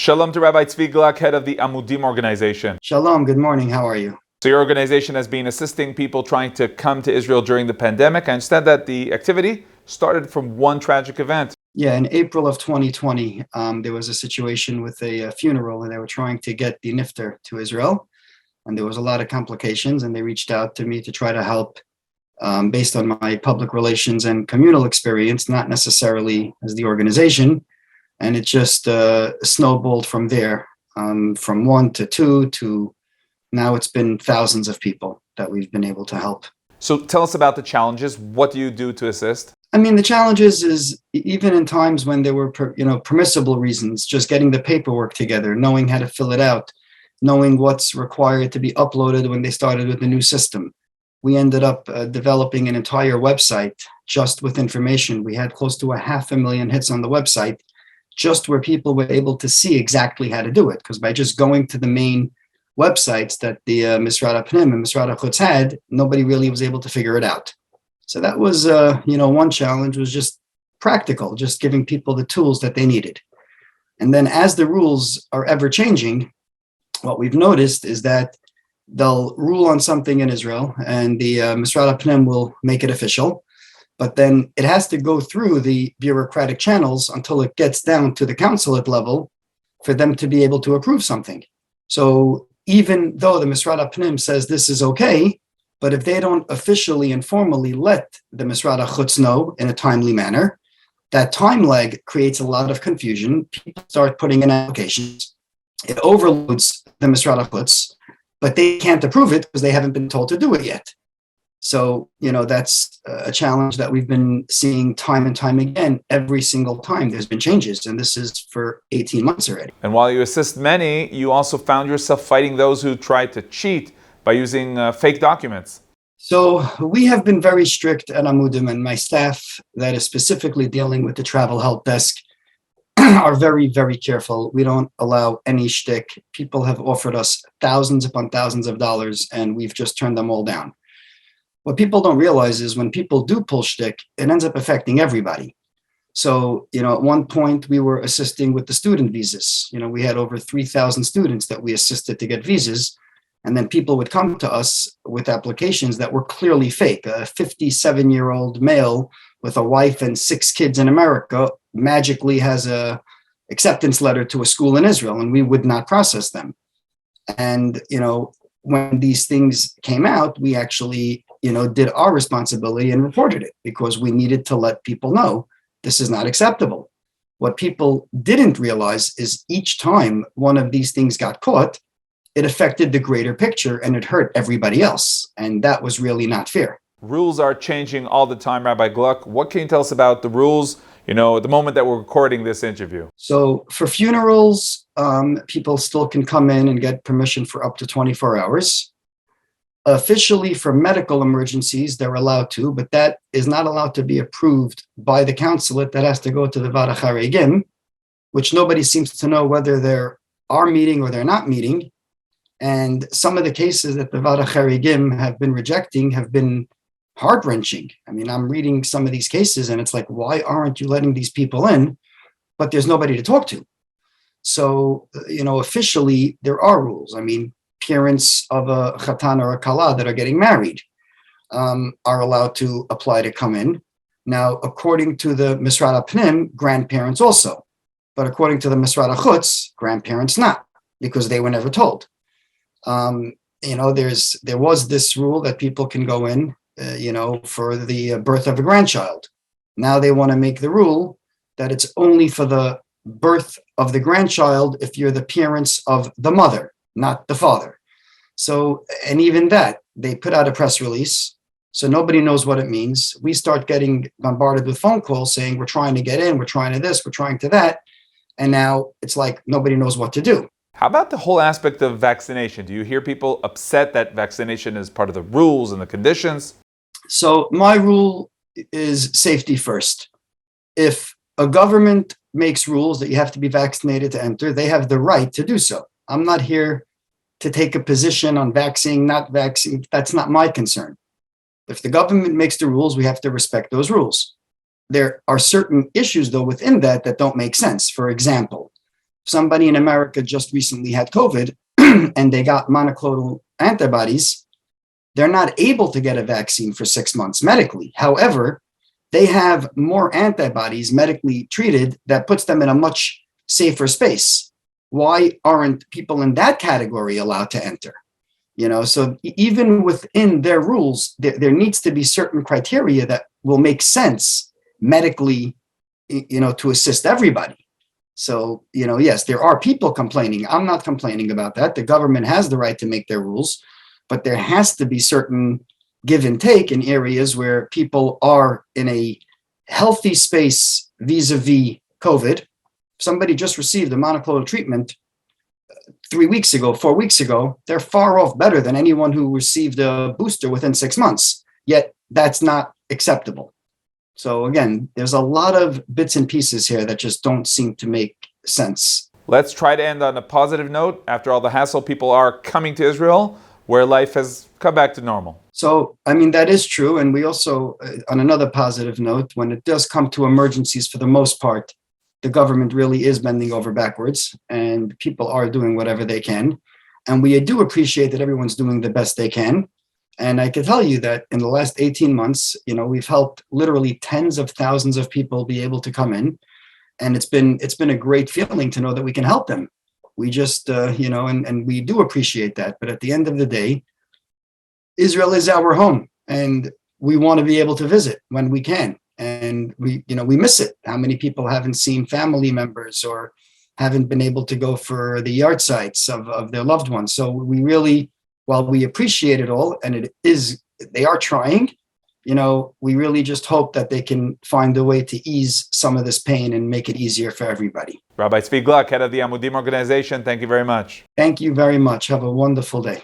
Shalom to Rabbi Zvi Gluck, head of the Amudim organization. Shalom, good morning. How are you? So your organization has been assisting people trying to come to Israel during the pandemic. I understand that the activity started from one tragic event. Yeah, in April of 2020, there was a situation with a funeral, and they were trying to get the nifter to Israel. And there was a lot of complications, and they reached out to me to try to help based on my public relations and communal experience, not necessarily as the organization. And it just snowballed from there, from one to two to now it's been thousands of people that we've been able to help. So tell us about the challenges. What do you do to assist? I mean, the challenges is even in times when there were, permissible reasons, just getting the paperwork together, knowing how to fill it out, knowing what's required to be uploaded when they started with the new system. We ended up developing an entire website just with information. We had close to 500,000 hits on the website, just where people were able to see exactly how to do it. Because by just going to the main websites that the Misrad HaPnim and Misrad HaChutz had, nobody really was able to figure it out. So that was, one challenge was just practical, just giving people the tools that they needed. And then as the rules are ever changing, what we've noticed is that they'll rule on something in Israel and the Misrad HaPnim will make it official, but then it has to go through the bureaucratic channels until it gets down to the consulate level for them to be able to approve something. So even though the Misrad HaPnim says this is okay, but if they don't officially and formally let the Misrad HaChutz know in a timely manner, that time lag creates a lot of confusion. People start putting in applications. It overloads the Misrad HaChutz, but they can't approve it because they haven't been told to do it yet. So, that's a challenge that we've been seeing time and time again. Every single time there's been changes, and this is for 18 months already. And while you assist many, you also found yourself fighting those who tried to cheat by using fake documents. So we have been very strict at Amudim, and my staff that is specifically dealing with the travel help desk are very, very careful. We don't allow any shtick. People have offered us thousands upon thousands of dollars, and we've just turned them all down. What people don't realize is when people do pull shtick, it ends up affecting everybody. So, at one point we were assisting with the student visas. We had over 3,000 students that we assisted to get visas. And then people would come to us with applications that were clearly fake. A 57-year-old male with a wife and 6 kids in America magically has a acceptance letter to a school in Israel, and we would not process them. And, when these things came out, we actually, did our responsibility and reported it because we needed to let people know this is not acceptable. What people didn't realize is each time one of these things got caught, it affected the greater picture and it hurt everybody else. And that was really not fair. Rules are changing all the time, Rabbi Gluck. What can you tell us about the rules, at the moment that we're recording this interview? So for funerals, people still can come in and get permission for up to 24 hours. Officially, for medical emergencies, they're allowed to, but that is not allowed to be approved by the consulate. That has to go to the Vada Charegim, which nobody seems to know whether they are meeting or they're not meeting. And some of the cases that the Vada Charegim have been rejecting have been heart-wrenching. I mean, I'm reading some of these cases and it's like, why aren't you letting these people in? But there's nobody to talk to. So, officially there are rules. I mean, parents of a chatan or a kala that are getting married are allowed to apply to come in. Now, according to the Misrad HaPnim, grandparents also. But according to the Misrad HaChutz, grandparents not, because they were never told. There was this rule that people can go in, for the birth of a grandchild. Now they want to make the rule that it's only for the birth of the grandchild if you're the parents of the mother, not the father. So, and even that, they put out a press release, so nobody knows what it means. We start getting bombarded with phone calls saying, we're trying to get in, we're trying to this, we're trying to that. And now it's like nobody knows what to do. How about the whole aspect of vaccination? Do you hear people upset that vaccination is part of the rules and the conditions? So my rule is safety first. If a government makes rules that you have to be vaccinated to enter, they have the right to do so. I'm not here to take a position on vaccine, not vaccine. That's not my concern. If the government makes the rules, we have to respect those rules. There are certain issues, though, within that don't make sense. For example, Somebody in America just recently had COVID and they got monoclonal antibodies. They're not able to get a vaccine for 6 months medically. However, they have more antibodies medically treated that puts them in a much safer space. Why aren't people in that category allowed to enter? So even within their rules, there needs to be certain criteria that will make sense medically, to assist everybody. So, yes, there are people complaining. I'm not complaining about that. The government has the right to make their rules, but there has to be certain give and take in areas where people are in a healthy space vis-a-vis COVID. Somebody just received a monoclonal treatment 3 weeks ago, 4 weeks ago. They're far off better than anyone who received a booster within 6 months. Yet that's not acceptable. So again, there's a lot of bits and pieces here that just don't seem to make sense. Let's try to end on a positive note. After all the hassle, people are coming to Israel, where life has come back to normal. So, that is true. And we also, on another positive note, when it does come to emergencies, for the most part, the government really is bending over backwards and people are doing whatever they can. And we do appreciate that everyone's doing the best they can. And I can tell you that in the last 18 months, we've helped literally tens of thousands of people be able to come in. And it's been a great feeling to know that we can help them. We just, and we do appreciate that. But at the end of the day, Israel is our home and we want to be able to visit when we can. And we miss it. How many people haven't seen family members or haven't been able to go for the yard sites of their loved ones? So we really, while we appreciate it all, and they are trying, we really just hope that they can find a way to ease some of this pain and make it easier for everybody. Rabbi Zvi Gluck, head of the Amudim organization, thank you very much. Thank you very much. Have a wonderful day.